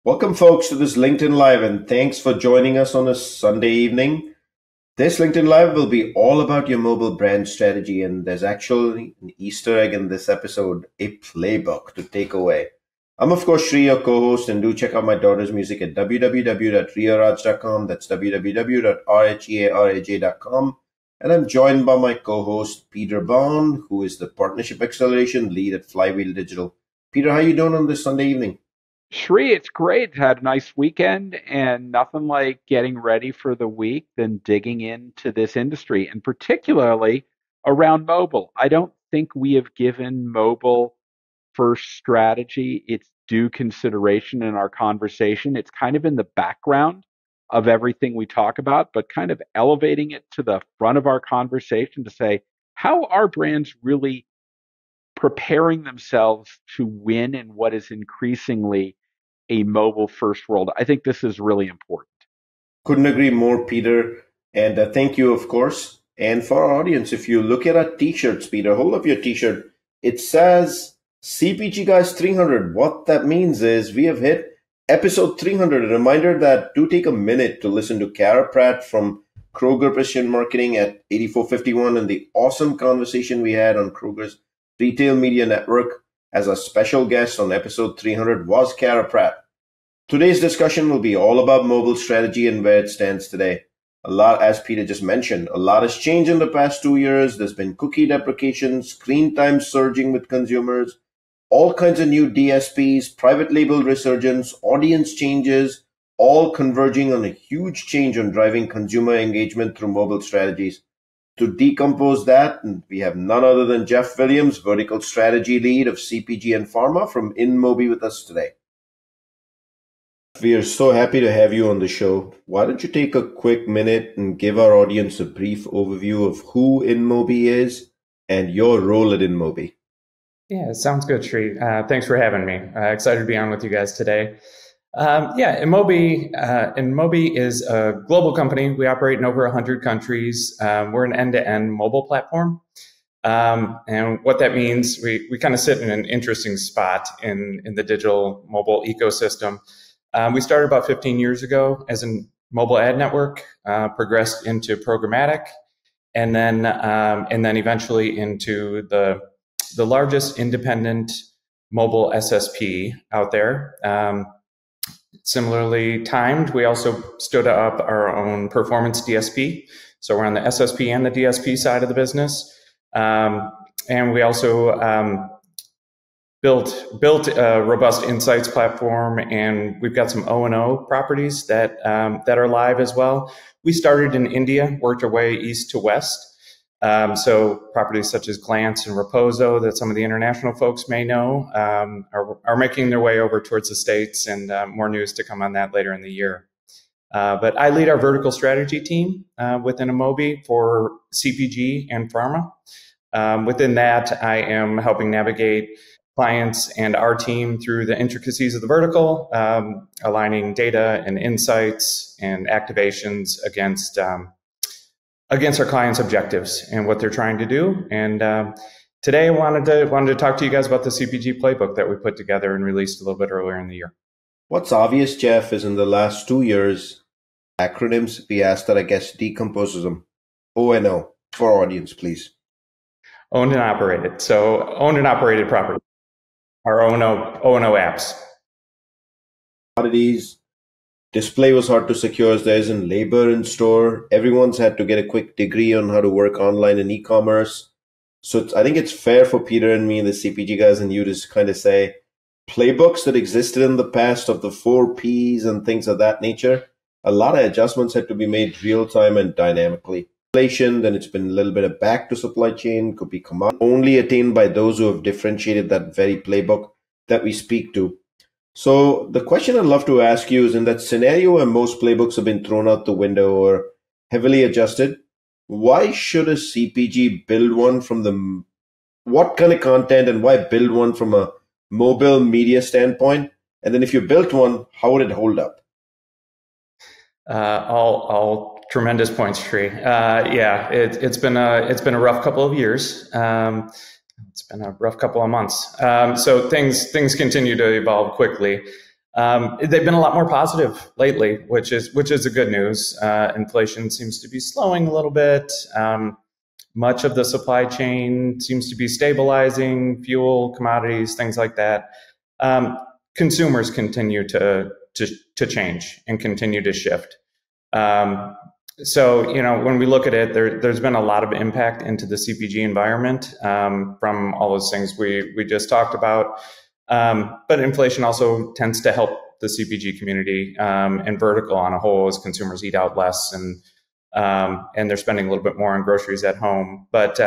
Welcome, folks, to this LinkedIn Live, and thanks for joining us on a Sunday evening. This LinkedIn Live will be all about your mobile brand strategy, and there's actually an Easter egg in this episode, a playbook to take away. I'm, of course, Shri, your co-host, and do check out my daughter's music at www.riaraj.com. That's www.rhearaj.com. And I'm joined by my co-host, Peter Bond, who is the Partnership Acceleration Lead at Flywheel Digital. Peter, how you doing on this Sunday evening? Shri, it's great. Had a nice weekend and nothing like getting ready for the week than digging into this industry and particularly around mobile. I don't think we have given mobile first strategy its due consideration in our conversation. It's kind of in the background of everything we talk about, but kind of elevating it to the front of our conversation to say, how are brands really preparing themselves to win in what is increasingly a mobile first world? I think this is really important. Couldn't agree more, Peter. And thank you, of course. And for our audience, if you look at our t-shirts, Peter, hold up your t-shirt. It says CPG Guys 300. What that means is we have hit episode 300. A reminder that do take a minute to listen to Kara Pratt from Kroger Precision Marketing at 8451 and the awesome conversation we had on Kroger's Retail Media Network as a special guest on episode 300 was Kara Pratt. Today's discussion will be all about mobile strategy and where it stands today. A lot, as Peter just mentioned, a lot has changed in the past 2 years. There's been cookie deprecation, screen time surging with consumers, all kinds of new DSPs, private label resurgence, audience changes, all converging on a huge change on driving consumer engagement through mobile strategies. To decompose that, we have none other than Jeff Williams, Vertical Strategy Lead of CPG and Pharma from InMobi with us today. We are so happy to have you on the show. Why don't you take a quick minute and give our audience a brief overview of who InMobi is and your role at InMobi? Yeah, sounds good, Shri. Thanks for having me. Excited to be on with you guys today. InMobi is a global company. We operate in over 100 countries. We're an end-to-end mobile platform. And what that means, we kind of sit in an interesting spot in the digital mobile ecosystem. We started about 15 years ago as a mobile ad network, progressed into programmatic, and then eventually into the largest independent mobile SSP out there. Similarly timed, we also stood up our own performance DSP. So we're on the SSP and the DSP side of the business. And we also built a robust insights platform, and we've got some O&O properties that are live as well. We started in India, worked our way east to west. So properties such as Glance and Reposo that some of the international folks may know are making their way over towards the States, and more news to come on that later in the year. But I lead our vertical strategy team within InMobi for CPG and pharma. Within that, I am helping navigate clients and our team through the intricacies of the vertical, aligning data and insights and activations against our clients' objectives and what they're trying to do. And today I wanted to talk to you guys about the CPG Playbook that we put together and released a little bit earlier in the year. What's obvious, Jeff, is in the last 2 years, acronyms, we asked that I guess decomposes them. O&O for our audience, please. Owned and operated. So owned and operated property. Our O&O apps. Commodities. Display was hard to secure as there isn't labor in store. Everyone's had to get a quick degree on how to work online in e-commerce. So I think it's fair for Peter and me, the CPG guys, and you to kind of say playbooks that existed in the past of the 4Ps and things of that nature. A lot of adjustments had to be made real time and dynamically. Inflation, then it's been a little bit of back to supply chain, could be only attained by those who have differentiated that very playbook that we speak to. So the question I'd love to ask you is, in that scenario where most playbooks have been thrown out the window or heavily adjusted, why should a CPG build one what kind of content, and why build one from a mobile media standpoint? And then if you built one, how would it hold up? All tremendous points, Shri. It's been a rough couple of years. It's been a rough couple of months. So things continue to evolve quickly. They've been a lot more positive lately, which is the good news. Inflation seems to be slowing a little bit. Much of the supply chain seems to be stabilizing, fuel, commodities, things like that. Consumers continue to change and continue to shift. So, when we look at it, there's been a lot of impact into the CPG environment from all those things we just talked about. But inflation also tends to help the CPG community and vertical on a whole as consumers eat out less and they're spending a little bit more on groceries at home. But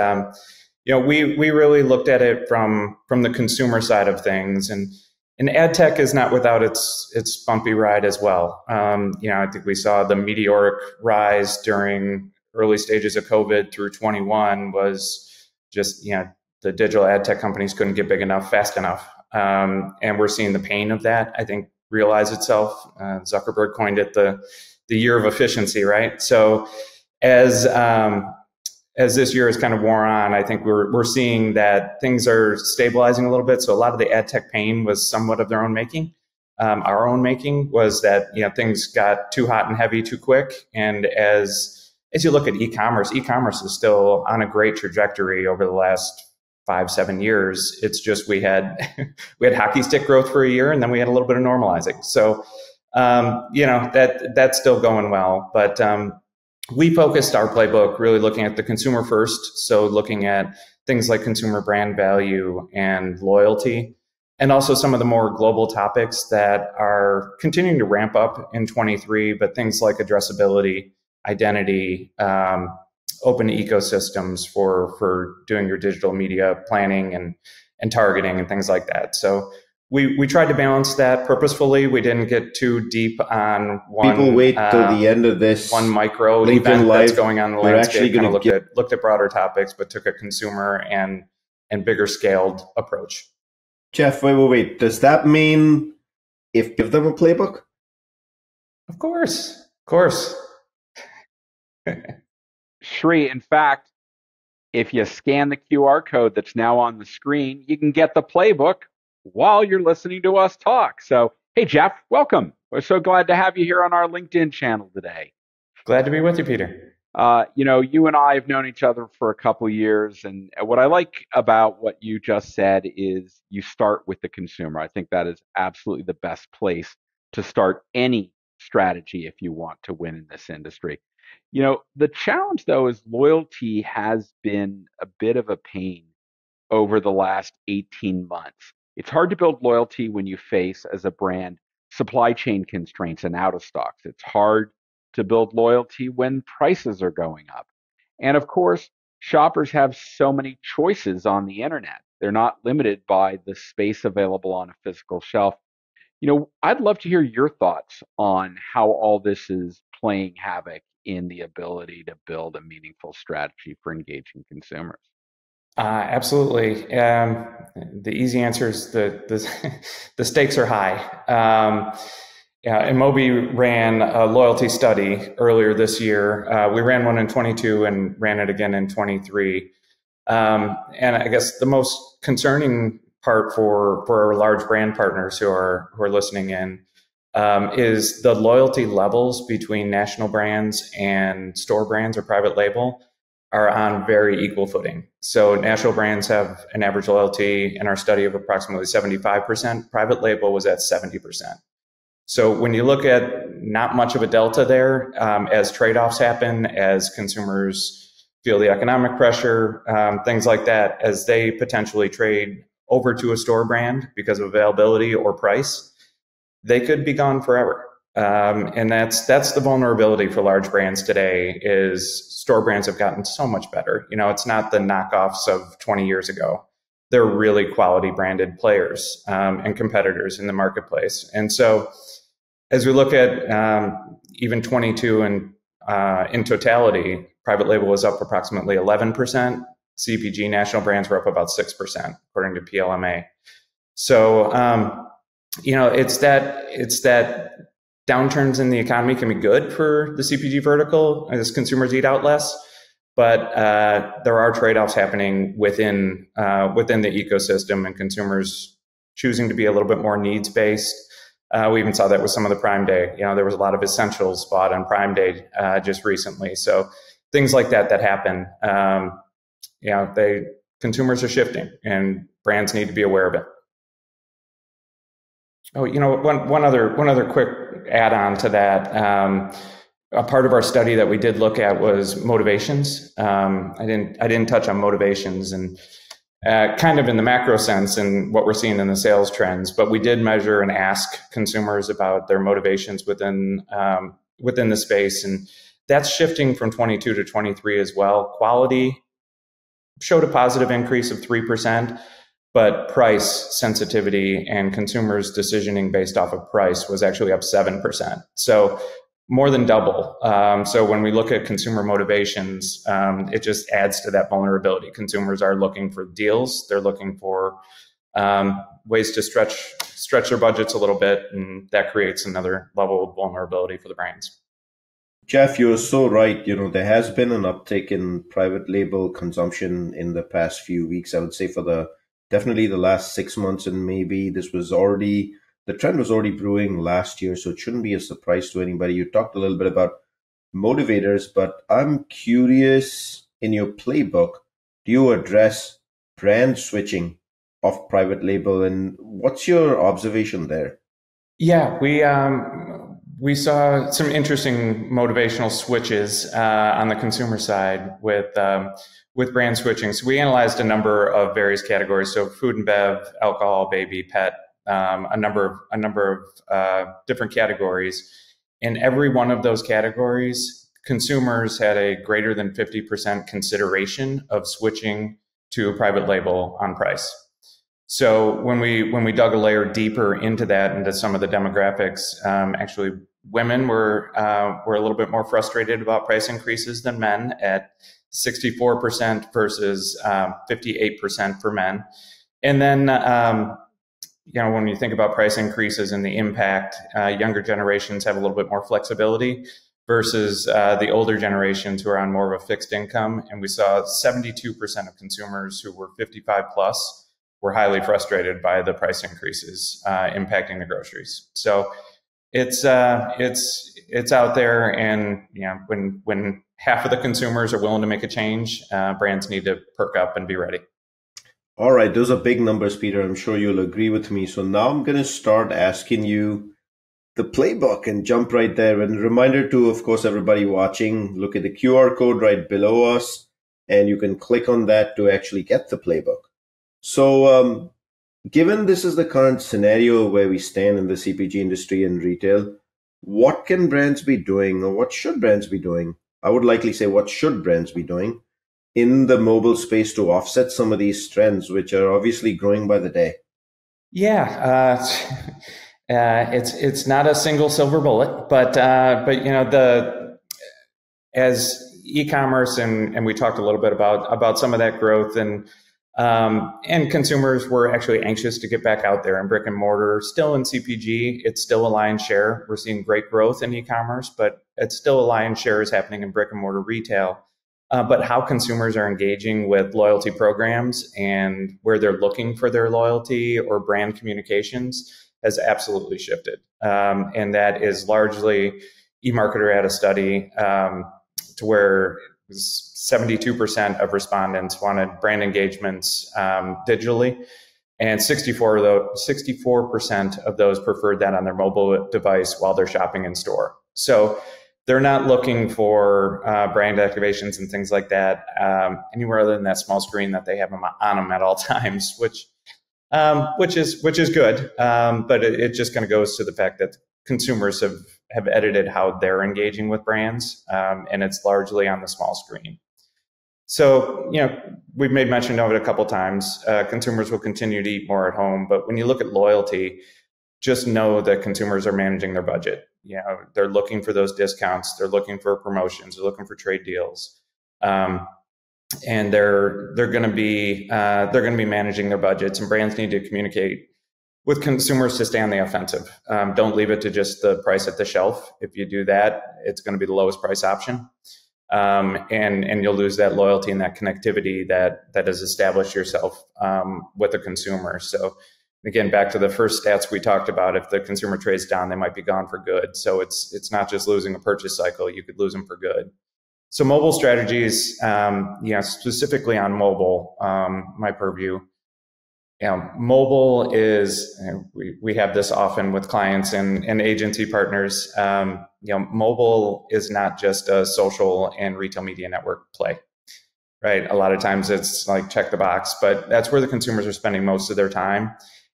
we really looked at it from the consumer side of things, and ad tech is not without its bumpy ride as well. I think we saw the meteoric rise during early stages of COVID through 21 was just the digital ad tech companies couldn't get big enough fast enough, and we're seeing the pain of that, I think, realize itself. Zuckerberg coined it the year of efficiency, right? So as this year has kind of worn on, I think we're seeing that things are stabilizing a little bit. So a lot of the ad tech pain was somewhat of their own making. Our own making was that things got too hot and heavy too quick. And as you look at e-commerce is still on a great trajectory over the last 5-7 years. It's just we had hockey stick growth for a year, and then we had a little bit of normalizing. So that's still going well, but we focused our playbook really looking at the consumer first. So looking at things like consumer brand value and loyalty, and also some of the more global topics that are continuing to ramp up in 23, but things like addressability, identity, open ecosystems for doing your digital media planning and targeting and things like that. So we tried to balance that purposefully. We didn't get too deep on one. People wait till the end of this one micro LinkedIn event Live. That's going on in the We're landscape. actually Kind of gonna looked at broader topics, but took a consumer and bigger scaled approach. Jeff, wait. Does that mean give them a playbook? Of course. Shri, in fact, if you scan the QR code that's now on the screen, you can get the playbook while you're listening to us talk. So, hey, Jeff, welcome. We're so glad to have you here on our LinkedIn channel today. Glad to be with you, Peter. You and I have known each other for a couple of years, and what I like about what you just said is you start with the consumer. I think that is absolutely the best place to start any strategy if you want to win in this industry. The challenge, though, is loyalty has been a bit of a pain over the last 18 months. It's hard to build loyalty when you face, as a brand, supply chain constraints and out of stocks. It's hard to build loyalty when prices are going up. And of course, shoppers have so many choices on the internet. They're not limited by the space available on a physical shelf. I'd love to hear your thoughts on how all this is playing havoc in the ability to build a meaningful strategy for engaging consumers. Absolutely. The easy answer is the stakes are high. InMobi ran a loyalty study earlier this year. We ran one in 22 and ran it again in 23. And I guess the most concerning part for our large brand partners who are listening in is the loyalty levels between national brands and store brands or private label are on very equal footing. So national brands have an average loyalty in our study of approximately 75%. Private label was at 70%. So when you look at not much of a delta there, as trade-offs happen, as consumers feel the economic pressure, things like that, as they potentially trade over to a store brand because of availability or price, they could be gone forever. And that's the vulnerability for large brands today is store brands have gotten so much better. It's not the knockoffs of 20 years ago. They're really quality branded players and competitors in the marketplace. And so as we look at even 22 and in totality, private label was up approximately 11%. CPG national brands were up about 6%, according to PLMA. So, it's that downturns in the economy can be good for the CPG vertical as consumers eat out less, but there are trade-offs happening within the ecosystem and consumers choosing to be a little bit more needs-based, We even saw that with some of the Prime Day. There was a lot of essentials bought on Prime Day just recently. So things like that happen. Consumers are shifting, and brands need to be aware of it. Oh, one other quick add-on to that. A part of our study that we did look at was motivations. I didn't touch on motivations and kind of in the macro sense and what we're seeing in the sales trends, but we did measure and ask consumers about their motivations within the space, and that's shifting from 22 to 23 as well. Quality showed a positive increase of 3%. But price sensitivity and consumers' decisioning based off of price was actually up 7%. So more than double. So when we look at consumer motivations, it just adds to that vulnerability. Consumers are looking for deals. They're looking for ways to stretch their budgets a little bit, and that creates another level of vulnerability for the brands. Jeff, you're so right. There has been an uptick in private label consumption in the past few weeks. I would say for definitely the last 6 months, and maybe the trend was already brewing last year, so it shouldn't be a surprise to anybody. You talked a little bit about motivators, but I'm curious, in your playbook, do you address brand switching of private label, and what's your observation there? Yeah, we saw some interesting motivational switches on the consumer side with brand switching. So we analyzed a number of various categories. So food and bev, alcohol, baby, pet, a number of different categories. In every one of those categories, consumers had a greater than 50% consideration of switching to a private label on price. So when we dug a layer deeper into that, into some of the demographics, actually women were a little bit more frustrated about price increases than men at 64% versus 58% for men. And then, when you think about price increases and the impact, younger generations have a little bit more flexibility versus the older generations who are on more of a fixed income. And we saw 72% of consumers who were 55 plus were highly frustrated by the price increases impacting the groceries. So it's out there, and when half of the consumers are willing to make a change, brands need to perk up and be ready. All right, those are big numbers, Peter. I'm sure you'll agree with me. So now I'm going to start asking you the playbook and jump right there. And reminder to, of course, everybody watching, look at the QR code right below us, and you can click on that to actually get the playbook. So given this is the current scenario where we stand in the CPG industry and retail, what can brands be doing, or what should brands be doing? I would likely say, what should brands be doing in the mobile space to offset some of these trends, which are obviously growing by the day? Yeah, it's not a single silver bullet, but as e-commerce and we talked a little bit about some of that growth, and consumers were actually anxious to get back out there in brick and mortar. Still in CPG, it's still a lion's share. We're seeing great growth in e-commerce, but it's still a lion's share is happening in brick and mortar retail. But how consumers are engaging with loyalty programs and where they're looking for their loyalty or brand communications has absolutely shifted. And that is largely, eMarketer had a study to where 72% of respondents wanted brand engagements digitally, and 64% of those preferred that on their mobile device while they're shopping in store. So they're not looking for brand activations and things like that anywhere other than that small screen that they have on them at all times, which is good. But it just kind of goes to the fact that consumers have edited how they're engaging with brands, and it's largely on the small screen. So, we've made mention of it a couple times. Consumers will continue to eat more at home, but when you look at loyalty, just know that consumers are managing their budget. They're looking for those discounts. They're looking for promotions. They're looking for trade deals, and they're going to be managing their budgets. And brands need to communicate with consumers to stay on the offensive. Don't leave it to just the price at the shelf. If you do that, it's going to be the lowest price option. And you'll lose that loyalty and that connectivity that has established yourself with the consumer. So Again, back to the first stats we talked about, if the consumer trades down, they might be gone for good. So it's not just losing a purchase cycle, you could lose them for good. So mobile strategies, specifically on mobile, my purview. Mobile is, we have this often with clients and agency partners. Mobile is not just a social and retail media network play, right? A lot of times it's like check the box, but that's where the consumers are spending most of their time.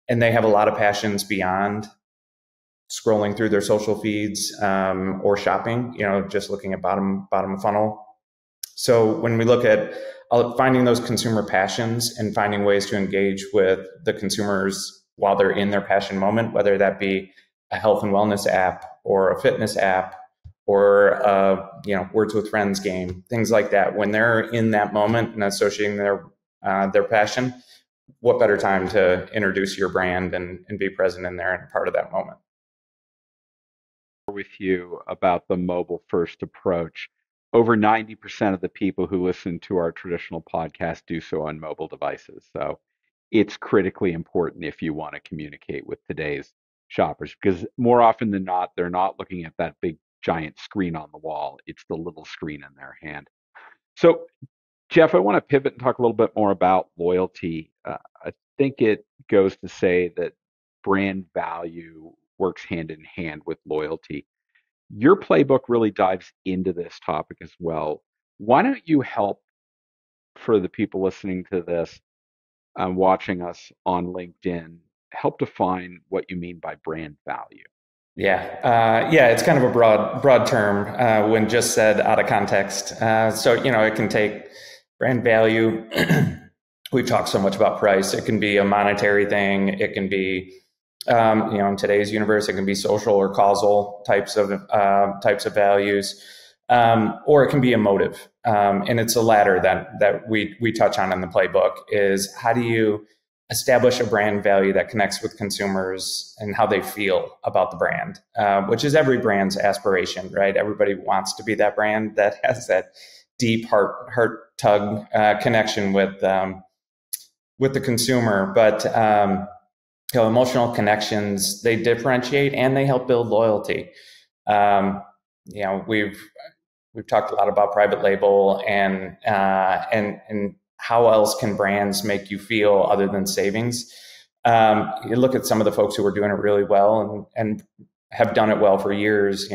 And they have a lot of passions beyond scrolling through their social feeds or shopping, just looking at bottom of funnel. So when we look at finding those consumer passions and finding ways to engage with the consumers while they're in their passion moment, whether that be a health and wellness app or a fitness app or a Words with Friends game, things like that, when they're in that moment and associating their passion, what better time to introduce your brand and be present in there and part of that moment. With you about the mobile first approach. Over 90% of the people who listen to our traditional podcast do so on mobile devices. So it's critically important if you want to communicate with today's shoppers, because more often than not, they're not looking at that big giant screen on the wall. It's the little screen in their hand. So Jeff, I want to pivot and talk a little bit more about loyalty. I think it goes to say that brand value works hand in hand with loyalty. Your playbook really dives into this topic as well. Why don't you help, for the people listening to this, watching us on LinkedIn, help define what you mean by brand value? Yeah, it's kind of a broad term when just said out of context. So it can take brand value. We've talked so much about price. It can be a monetary thing. It can be, in today's universe, it can be social or causal types of values, or it can be emotive. And it's a latter that we touch on in the playbook is how do you establish a brand value that connects with consumers and how they feel about the brand, which is every brand's aspiration, right? Everybody wants to be that brand that has that deep heart tug connection with the consumer. But emotional connections, they differentiate and they help build loyalty. We've talked a lot about private label and how else can brands make you feel other than savings. You look at some of the folks who are doing it really well and have done it well for years.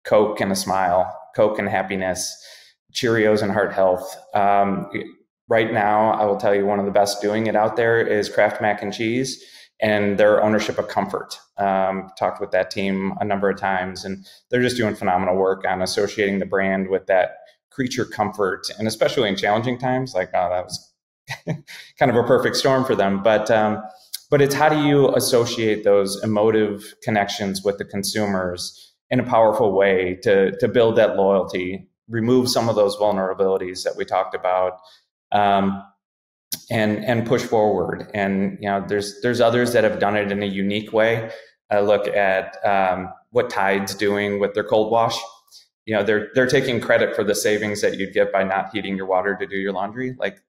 Coke and a smile, Coke and happiness, Cheerios and heart health. Right now, I will tell you one of the best doing it out there is Kraft Mac and Cheese and their ownership of comfort. Talked with that team a number of times, and they're just doing phenomenal work on associating the brand with that creature comfort, and especially in challenging times, that was kind of a perfect storm for them. But it's how do you associate those emotive connections with the consumers in a powerful way to build that loyalty, remove some of those vulnerabilities that we talked about, and push forward. And there's others that have done it in a unique way. I look at what Tide's doing with their cold wash. They're taking credit for the savings that you'd get by not heating your water to do your laundry. Like,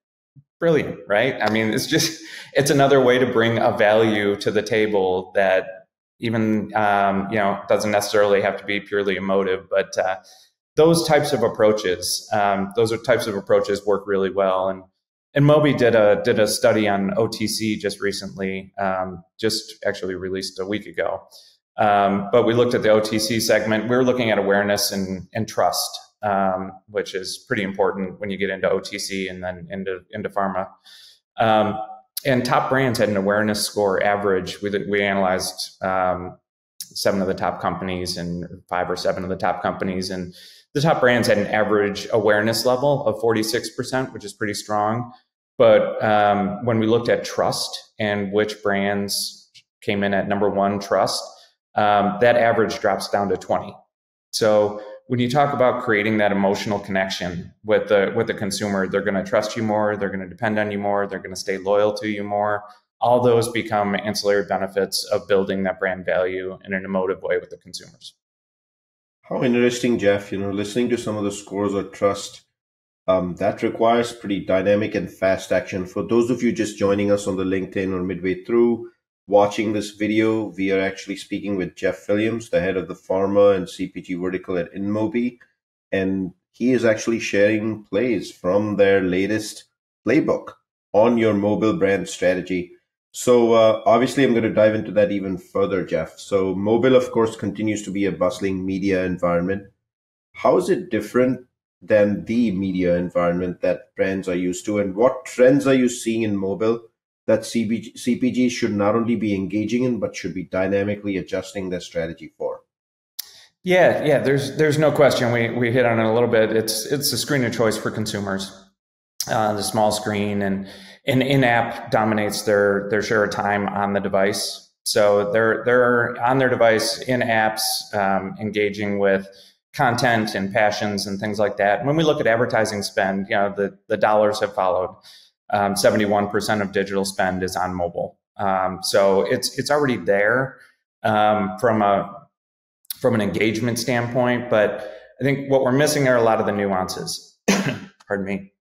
brilliant, right? I mean, it's another way to bring a value to the table that even doesn't necessarily have to be purely emotive, but those types of approaches work really well. And InMobi did a study on OTC just recently, just actually released a week ago. But we looked at the OTC segment. We were looking at awareness and trust, which is pretty important when you get into OTC and then into pharma. And top brands had an awareness score average. We analyzed 7 of the top companies and 5 or 7 of the top companies, and the top brands had an average awareness level of 46%, which is pretty strong. But when we looked at trust and which brands came in at number 1, trust, that average drops down to 20. So when you talk about creating that emotional connection with the consumer, they're going to trust you more, they're going to depend on you more, they're going to stay loyal to you more. All those become ancillary benefits of building that brand value in an emotive way with the consumers. How interesting, Jeff. Listening to some of the scores of trust That requires pretty dynamic and fast action. For those of you just joining us on the LinkedIn or midway through watching this video, we are actually speaking with Jeff Williams, the head of the pharma and CPG vertical at InMobi, and he is actually sharing plays from their latest playbook on your mobile brand strategy. So obviously, I'm going to dive into that even further, Jeff. So mobile, of course, continues to be a bustling media environment. How is it different than the media environment that brands are used to? And what trends are you seeing in mobile that CPGs should not only be engaging in, but should be dynamically adjusting their strategy for? Yeah. There's no question. We hit on it a little bit. It's a screen of choice for consumers. The small screen and in-app dominates their share of time on the device. So they're on their device in apps, engaging with content and passions and things like that. When we look at advertising spend, the dollars have followed. 71% of digital spend is on mobile. So it's already there from an engagement standpoint. But I think what we're missing are a lot of the nuances. Pardon me.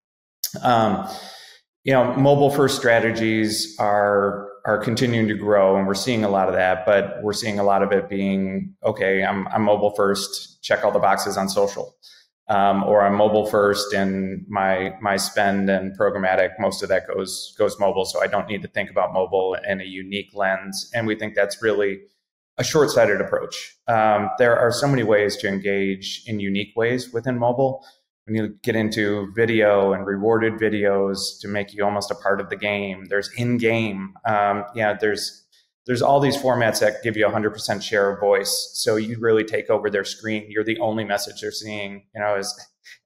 Mobile first strategies are continuing to grow, and we're seeing a lot of that, but we're seeing a lot of it being, okay, I'm mobile first, check all the boxes on social, or I'm mobile first and my spend and programmatic, most of that goes mobile. So I don't need to think about mobile in a unique lens. And we think that's really a short-sighted approach. There are so many ways to engage in unique ways within mobile. When you get into video and rewarded videos to make you almost a part of the game, there's in-game. There's all these formats that give you 100% share of voice. So you really take over their screen. You're the only message they're seeing.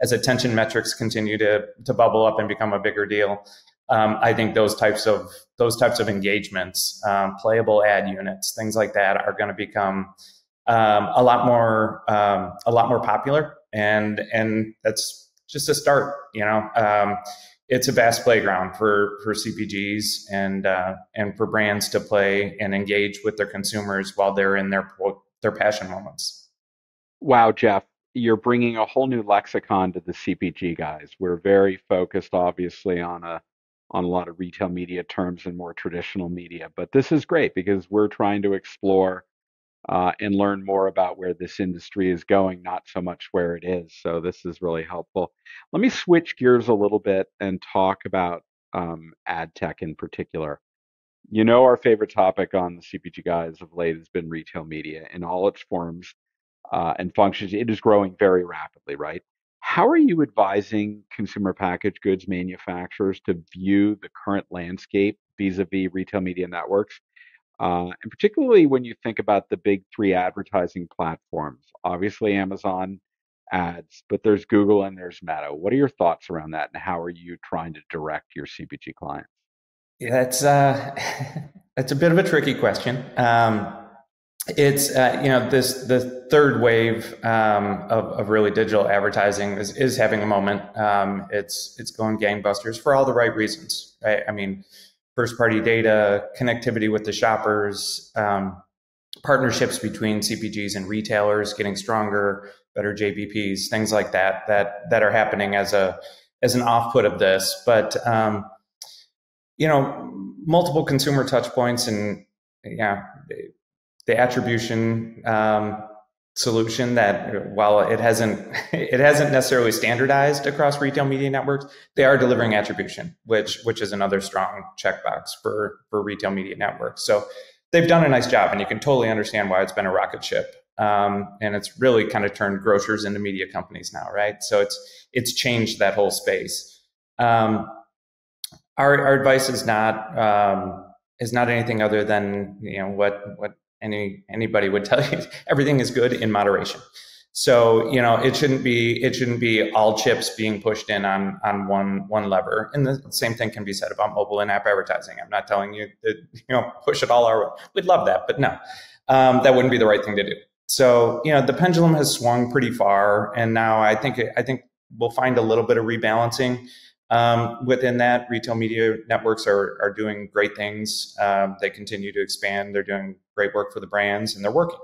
As attention metrics continue to bubble up and become a bigger deal, I think those types of engagements, playable ad units, things like that, are going to become a lot more popular. And that's just a start. It's a vast playground for CPGs and for brands to play and engage with their consumers while they're in their passion moments. Wow, Jeff, you're bringing a whole new lexicon to the CPG guys. We're very focused, obviously, on a lot of retail media terms and more traditional media, but this is great because we're trying to explore and learn more about where this industry is going, not so much where it is. So this is really helpful. Let me switch gears a little bit and talk about ad tech in particular. Our favorite topic on the CPG guys of late has been retail media in all its forms and functions. It is growing very rapidly, right? How are you advising consumer packaged goods manufacturers to view the current landscape vis-a-vis retail media networks? And particularly when you think about the big three advertising platforms, obviously Amazon ads, but there's Google and there's Meta. What are your thoughts around that, and how are you trying to direct your CPG clients? Yeah, that's a bit of a tricky question. It's the third wave of really digital advertising is having a moment. It's going gangbusters for all the right reasons, right? I mean, first party data, connectivity with the shoppers, partnerships between CPGs and retailers getting stronger, better JBPs, things like that are happening as an output of this. But multiple consumer touch points and the attribution solution that, while it hasn't necessarily standardized across retail media networks, they are delivering attribution, which is another strong checkbox for retail media networks. So they've done a nice job, and you can totally understand why it's been a rocket ship. And it's really kind of turned grocers into media companies now, right? So it's changed that whole space. Our advice is not anything other than what anybody would tell you. Everything is good in moderation. So it shouldn't be all chips being pushed in on one lever. And the same thing can be said about mobile and app advertising. I'm not telling you that push it all our way. We'd love that, but no, that wouldn't be the right thing to do. So the pendulum has swung pretty far, and now I think we'll find a little bit of rebalancing. Within that, retail media networks are doing great things. They continue to expand. They're doing great work for the brands, and they're working.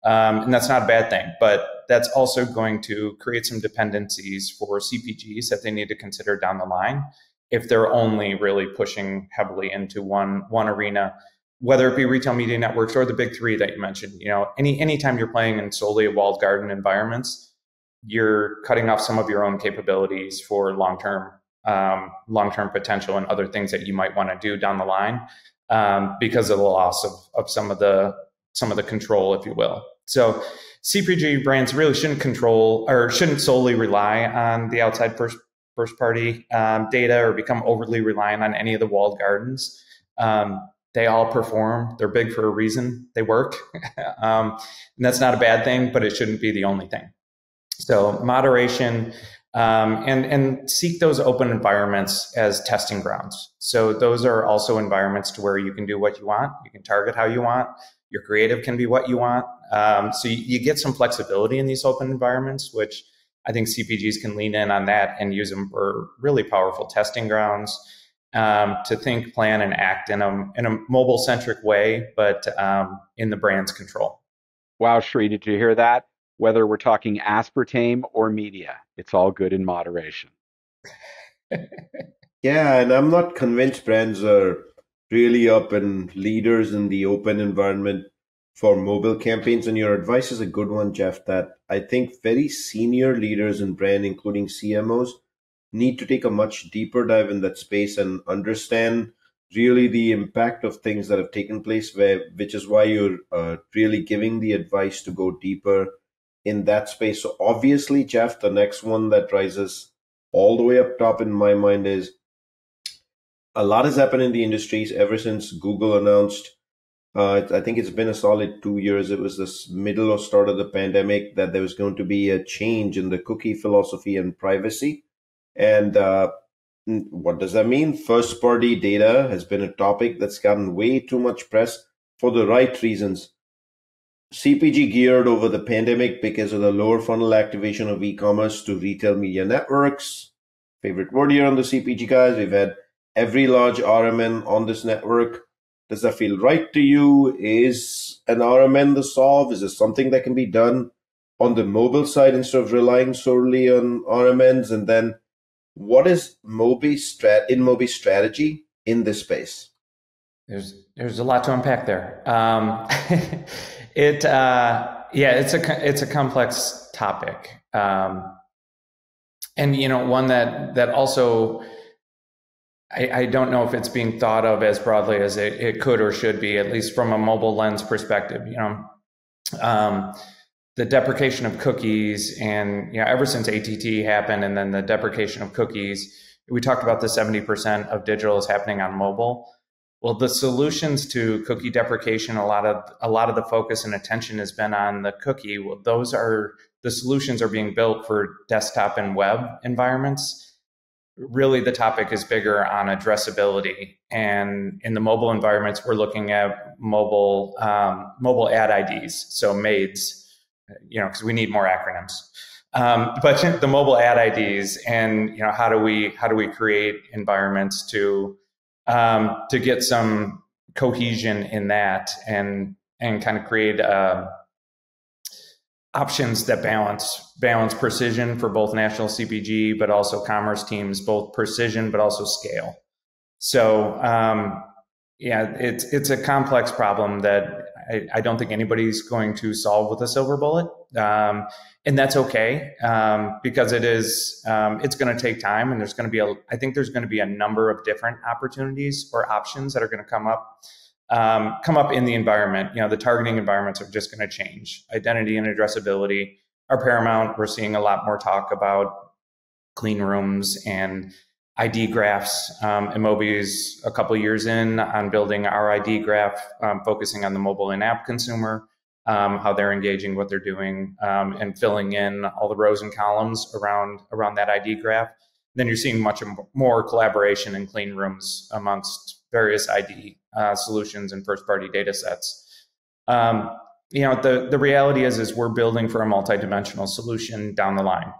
And that's not a bad thing, but that's also going to create some dependencies for CPGs that they need to consider down the line if they're only really pushing heavily into one arena, whether it be retail media networks or the big three that you mentioned. Anytime you're playing in solely walled garden environments, you're cutting off some of your own capabilities for long-term potential and other things that you might want to do down the line because of the loss of some of the control, if you will. So CPG brands really shouldn't solely rely on the outside first party data or become overly reliant on any of the walled gardens. They all perform. They're big for a reason. They work. And that's not a bad thing, but it shouldn't be the only thing. So moderation, and seek those open environments as testing grounds. So those are also environments to where you can do what you want. You can target how you want. Your creative can be what you want. So you get some flexibility in these open environments, which I think CPGs can lean in on that and use them for really powerful testing grounds to think, plan, and act in a mobile-centric way, but in the brand's control. Wow, Sri, did you hear that? Whether we're talking aspartame or media, it's all good in moderation. Yeah, and I'm not convinced brands are really up and leaders in the open environment for mobile campaigns. And your advice is a good one, Jeff, that I think very senior leaders in brand, including CMOs, need to take a much deeper dive in that space and understand really the impact of things that have taken place, which is why you're really giving the advice to go deeper in that space. So obviously, Jeff, the next one that rises all the way up top in my mind is a lot has happened in the industries ever since Google announced, I think it's been a solid 2 years. It was this middle or start of the pandemic that there was going to be a change in the cookie philosophy and privacy. And what does that mean? First party data has been a topic that's gotten way too much press for the right reasons. CPG geared over the pandemic because of the lower funnel activation of e-commerce to retail media networks. Favorite word here on the CPG Guys. We've had every large RMN on this network. Does that feel right to you? Is an RMN the solve? Is it something that can be done on the mobile side instead of relying solely on RMNs? And then what is InMobi's strategy in this space? There's a lot to unpack there. It's a complex topic, and one that also I don't know if it's being thought of as broadly as it could or should be, at least from a mobile lens perspective. The deprecation of cookies, and ever since ATT happened, and then the deprecation of cookies, we talked about the 70% of digital is happening on mobile. Well, the solutions to cookie deprecation, a lot of the focus and attention has been on the cookie. Well, the solutions are being built for desktop and web environments. Really, the topic is bigger on addressability, and in the mobile environments, we're looking at mobile ad IDs, so MAIDs, because we need more acronyms. But the mobile ad IDs, and how do we create environments to get some cohesion in that, and kind of create options that balance precision for both national CPG, but also commerce teams, both precision, but also scale. So it's a complex problem that I don't think anybody's going to solve with a silver bullet. And that's okay, because it's going to take time, and I think there's going to be a number of different opportunities or options that are going to come up in the environment. The targeting environments are just going to change. Identity and addressability are paramount. We're seeing a lot more talk about clean rooms and ID graphs. InMobi is a couple years in on building our ID graph, focusing on the mobile in-app consumer, how they're engaging, what they're doing, and filling in all the rows and columns around that ID graph. Then you're seeing much more collaboration in clean rooms amongst various ID solutions and first-party data sets. The reality is we're building for a multidimensional solution down the line.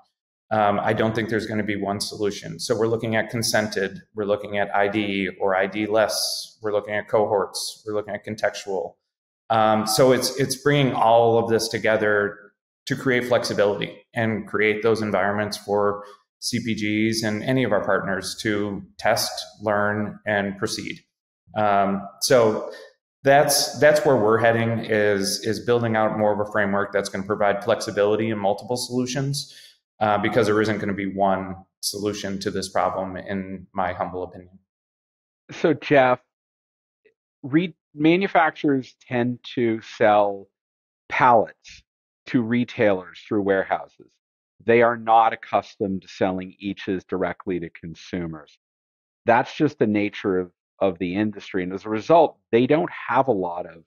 I don't think there's going to be one solution. So we're looking at consented, we're looking at ID or ID less, we're looking at cohorts, we're looking at contextual. So it's bringing all of this together to create flexibility and create those environments for CPGs and any of our partners to test, learn, and proceed. So that's where we're heading, is building out more of a framework that's going to provide flexibility and multiple solutions, because there isn't going to be one solution to this problem, in my humble opinion. So, Jeff, manufacturers tend to sell pallets to retailers through warehouses. They are not accustomed to selling eaches directly to consumers. That's just the nature of the industry. And as a result, they don't have a lot of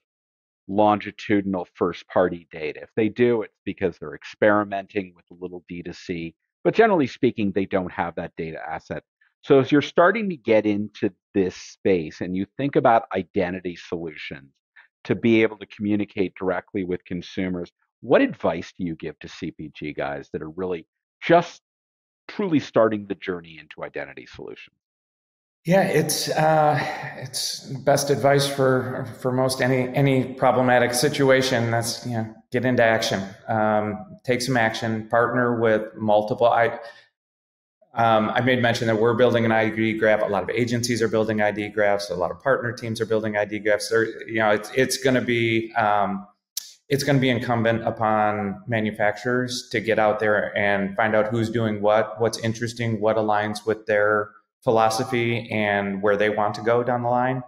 longitudinal first party data. If they do, it's because they're experimenting with a little D2C. But generally speaking, they don't have that data asset. So as you're starting to get into this space and you think about identity solutions to be able to communicate directly with consumers, what advice do you give to CPG guys that are really just truly starting the journey into identity solutions? Yeah, it's best advice for most any problematic situation. That's, get into action, take some action, partner with multiple. I made mention that we're building an ID graph. A lot of agencies are building ID graphs. A lot of partner teams are building ID graphs. It's going to be incumbent upon manufacturers to get out there and find out who's doing what's interesting, what aligns with their philosophy and where they want to go down the line,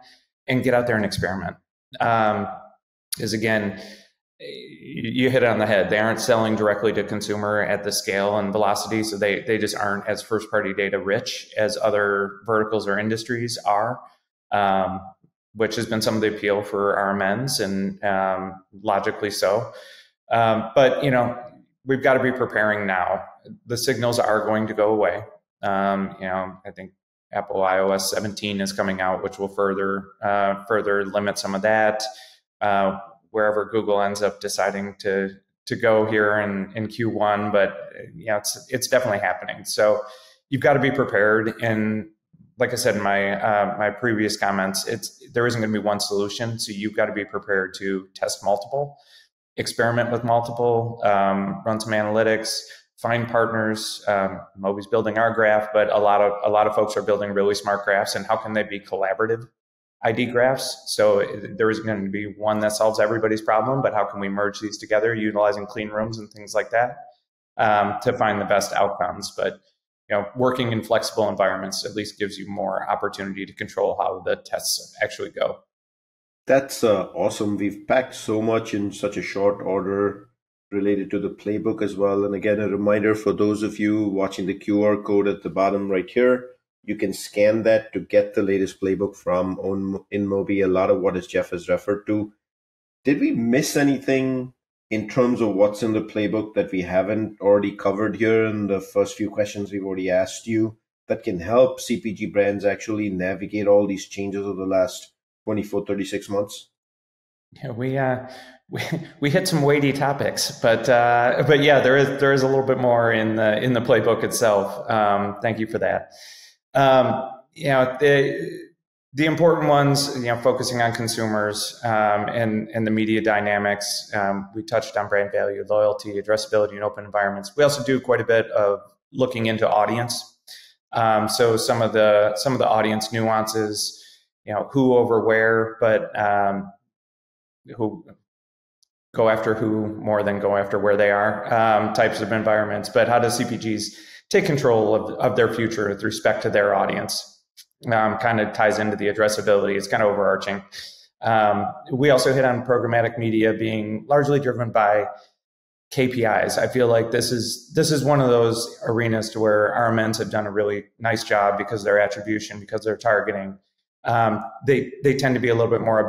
and get out there and experiment. Is again, you hit it on the head. They aren't selling directly to consumer at the scale and velocity, so they just aren't as first party data rich as other verticals or industries are, which has been some of the appeal for RMNs, and logically so. But we've got to be preparing now. The signals are going to go away. I think Apple iOS 17 is coming out, which will further limit some of that. Wherever Google ends up deciding to go here in Q1, but it's definitely happening. So you've got to be prepared. And like I said in my previous comments, there isn't going to be one solution. So you've got to be prepared to test multiple, experiment with multiple, run some analytics, find partners. InMobi's building our graph, but a lot of folks are building really smart graphs. And how can they be collaborative ID graphs? So there isn't going to be one that solves everybody's problem, but how can we merge these together utilizing clean rooms and things like that, to find the best outcomes? But working in flexible environments at least gives you more opportunity to control how the tests actually go. That's awesome. We've packed so much in such a short order related to the playbook as well. And again, a reminder for those of you watching the QR code at the bottom right here, you can scan that to get the latest playbook from InMobi. A lot of what Jeff has referred to. Did we miss anything in terms of what's in the playbook that we haven't already covered here in the first few questions we've already asked you that can help CPG brands actually navigate all these changes over the last 24, 36 months? Yeah, we hit some weighty topics, but yeah, there is a little bit more in the playbook itself. Thank you for that. The important ones, focusing on consumers, and the media dynamics. We touched on brand value, loyalty, addressability, and open environments. We also do quite a bit of looking into audience. So some of the audience nuances, who over where, but who go after who more than go after where they are, types of environments. But how does CPGs take control of their future with respect to their audience? Kind of ties into the addressability. It's kind of overarching. We also hit on programmatic media being largely driven by KPIs. I feel like this is one of those arenas to where RMNs have done a really nice job because their attribution, because their targeting. They tend to be a little bit more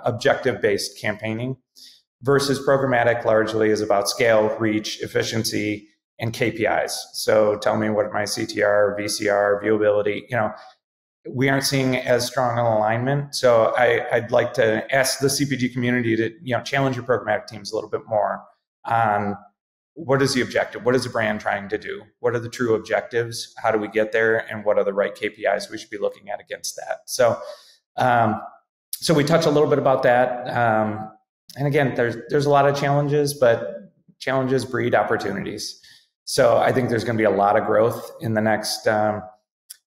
objective-based campaigning, versus programmatic largely is about scale, reach, efficiency, and KPIs. So tell me what my CTR, VCR, viewability, we aren't seeing as strong an alignment. So I'd like to ask the CPG community to, challenge your programmatic teams a little bit more on what is the objective? What is the brand trying to do? What are the true objectives? How do we get there? And what are the right KPIs we should be looking at against that? So So we touch a little bit about that. And again, there's a lot of challenges, but challenges breed opportunities. So I think there's going to be a lot of growth in the next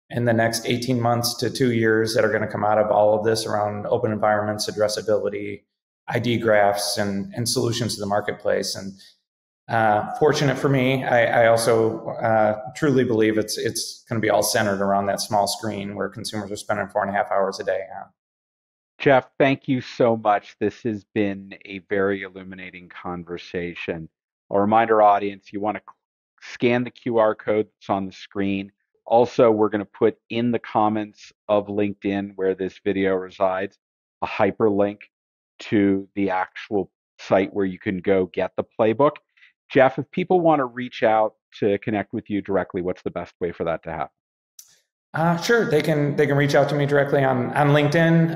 18 months to 2 years that are going to come out of all of this around open environments, addressability, ID graphs, and solutions to the marketplace. And fortunate for me, I also truly believe it's going to be all centered around that small screen where consumers are spending 4.5 hours a day on. Jeff, thank you so much. This has been a very illuminating conversation. I'll remind our audience, you want to scan the QR code that's on the screen. Also, we're going to put in the comments of LinkedIn where this video resides a hyperlink to the actual site where you can go get the playbook. Jeff, if people want to reach out to connect with you directly, what's the best way for that to happen? Sure, they can reach out to me directly on LinkedIn.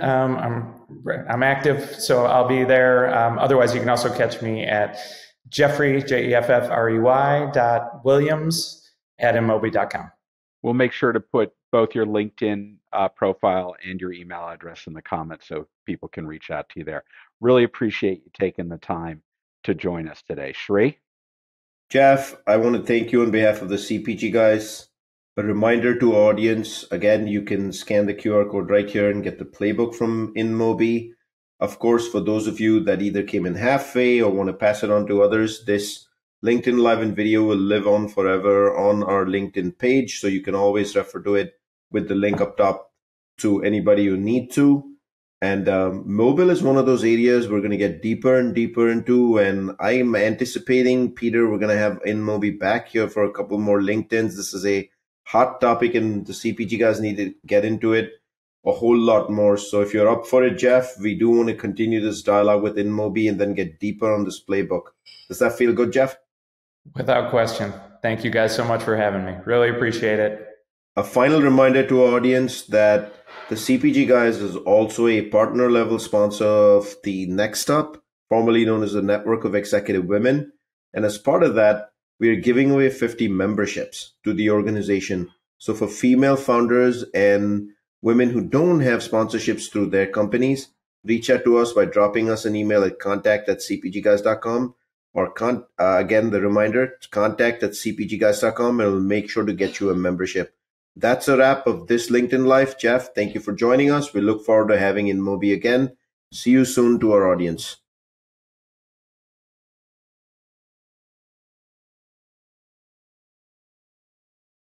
I'm active, so I'll be there. Otherwise, you can also catch me at Jeffrey Jeffrey.Williams@InMobi.com. We'll make sure to put both your LinkedIn profile and your email address in the comments so people can reach out to you there. Really appreciate you taking the time to join us today. Sri? Jeff, I want to thank you on behalf of the CPG guys. A reminder to our audience, again, you can scan the QR code right here and get the playbook from InMobi. Of course, for those of you that either came in halfway or want to pass it on to others, this LinkedIn Live and video will live on forever on our LinkedIn page, so you can always refer to it with the link up top to anybody you need to. And mobile is one of those areas we're going to get deeper and deeper into, and I'm anticipating, Peter, we're going to have InMobi back here for a couple more LinkedIns. This is a hot topic, and the CPG guys need to get into it a whole lot more. So if you're up for it, Jeff, we do want to continue this dialogue with InMobi and then get deeper on this playbook. Does that feel good, Jeff? Without question. Thank you guys so much for having me. Really appreciate it. A final reminder to our audience that the CPG Guys is also a partner level sponsor of the Next Up, formerly known as the Network of Executive Women. And as part of that, we are giving away 50 memberships to the organization. So for female founders and women who don't have sponsorships through their companies, reach out to us by dropping us an email at contact@cpgguys.com, or again, the reminder, contact@cpgguys.com, and we'll make sure to get you a membership. That's a wrap of this LinkedIn Live. Jeff, thank you for joining us. We look forward to having InMobi again. See you soon to our audience.